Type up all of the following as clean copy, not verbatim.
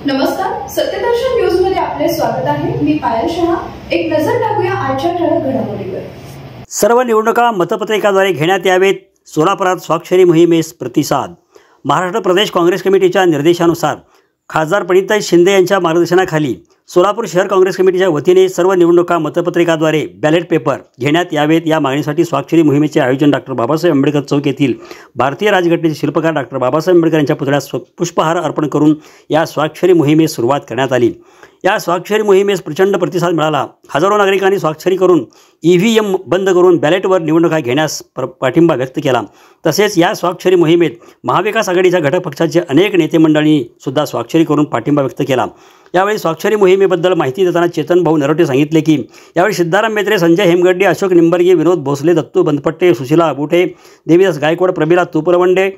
नमस्कार, सत्यदर्शन न्यूज मध्ये आपले स्वागत आहे। मी पायल शहा। एक नजर टाकूया आजच्या ठळक घडामोडीवर। सर्व निवडणुका मतपत्रिकाद्वारे घेण्यात यावेत। सोलापुरात स्वाक्षरी मोहिमेस प्रतिसाद। महाराष्ट्र प्रदेश काँग्रेस कमिटीच्या निर्देशानुसार खासदार प्रणिताई शिंदे यांच्या मार्गदर्शनाखाली सोलापूर शहर काँग्रेस कमिटीच्या वतीने सर्व निवडणुका मतपत्रिकाद्वारे बॅलेट पेपर घेण्यात यावेत। या मागणीसाठी स्वाक्षरी मोहिमेचे आयोजन डॉक्टर बाबासाहेब आंबेडकर चौक येथील भारतीय राज्यघटनेचे शिल्पकार डॉक्टर बाबासाहेब आंबेडकर यांच्या पुतळ्यास पुष्पहार अर्पण करून या स्वाक्षरी मोहिमेस सुरुवात करण्यात आली। या स्वाक्षरी मोहिमेस प्रचंड प्रतिसाद मिळाला। हजारो नागरिकांनी स्वाक्षरी करून EVM बंद करून बॅलेटवर निवडणुका घेण्यास पाठिंबा व्यक्त केला। तसेच या स्वाक्षरी मोहिमेत महाविकास आघाडीच्या घटक पक्षाचे अनेक नेते मंडळींनी सुद्धा स्वाक्षरी करून पाठिंबा व्यक्त केला। यावेळी स्वाक्षरी मोहिमेबद्दल माहिती देताना चेतन भाऊ नरोटे सांगितले की यावेळी सिद्धाराम मेत्रे, संजय हेमगड्डे, अशोक निंबर्गे, विनोद भोसले, दत्तू बंदपट्टे, सुशीला अबुटे, देवीदास गायकवाड, प्रमिला तुपरवंडे,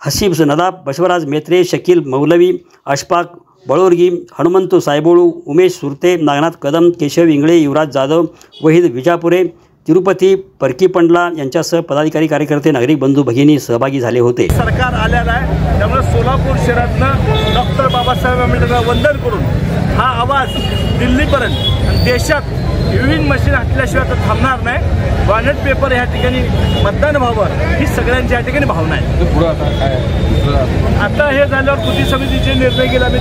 हसीब नदाब, बसवराज मेत्रे, शकील मौलवी, अशफाक बळोरगी, हनुमंतू सायबोळू, उमेश सुरते, नागनाथ कदम, केशव इंगळे, युवराज जाधव, वहीद विजापुरे, तिरुपती परकीपंडला यांच्यासह पदाधिकारी, कार्यकर्ते, नागरिक बंधू भगिनी सहभागी झाले होते। सरकार आलेला आहे, त्यामुळे सोलापूर शहरातनं डॉक्टर बाबासाहेब आंबेडकरांना वंदन करून हा आवाज दिल्लीपर्यंत आणि देशात विविध मशीन हटल्याशिवाय तर थांबणार नाही। बॅलेट पेपर ह्या ठिकाणी मतदान व्हावं ही सगळ्यांची या ठिकाणी भावना आहे। आता हे झाल्यावर कृती समितीचे निर्णय घेतले, आम्ही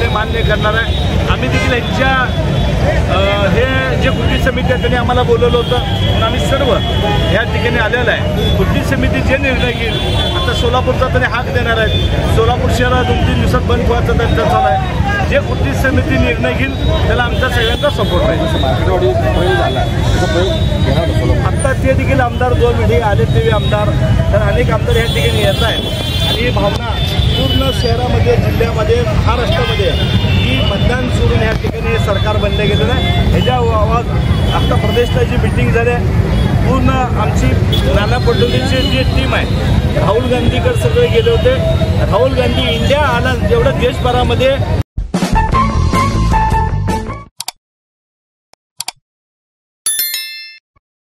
ते मान्य करणार आहे। आम्ही देखील यांच्या हे जे कृती समिती आहे त्यांनी आम्हाला बोलवलं होतं म्हणून आम्ही सर्व या ठिकाणी आलेलं आहे। कृती समिती जे निर्णय घेईल, आता सोलापूरचा तरी हाक देणार आहेत। सोलापूर शहर 2-3 दिवसात बंद व्हायचा त्यांचा चालू आहे। जे कृती समिती निर्णय घेईल त्याला आमचा सगळ्यांचा सपोर्ट राहील। आता ते देखील आमदार 2 वेळी आले ते आमदार, तर अनेक आमदार या ठिकाणी येत आहेत आणि ही भावना पूर्ण शहरामध्ये, जिल्ह्यामध्ये, महाराष्ट्रामध्ये की मतदान सोडून या ठिकाणी हे सरकार बनले गेलेलं आहे। ह्याच्या आवाज आता प्रदेशला जी मिटिंग झाली आहे, पूर्ण आमची नाना पटोलेची जी टीम आहे, राहुल गांधीकडे सगळे गेले होते। राहुल गांधी इंडिया आला, जेवढं देशभरामध्ये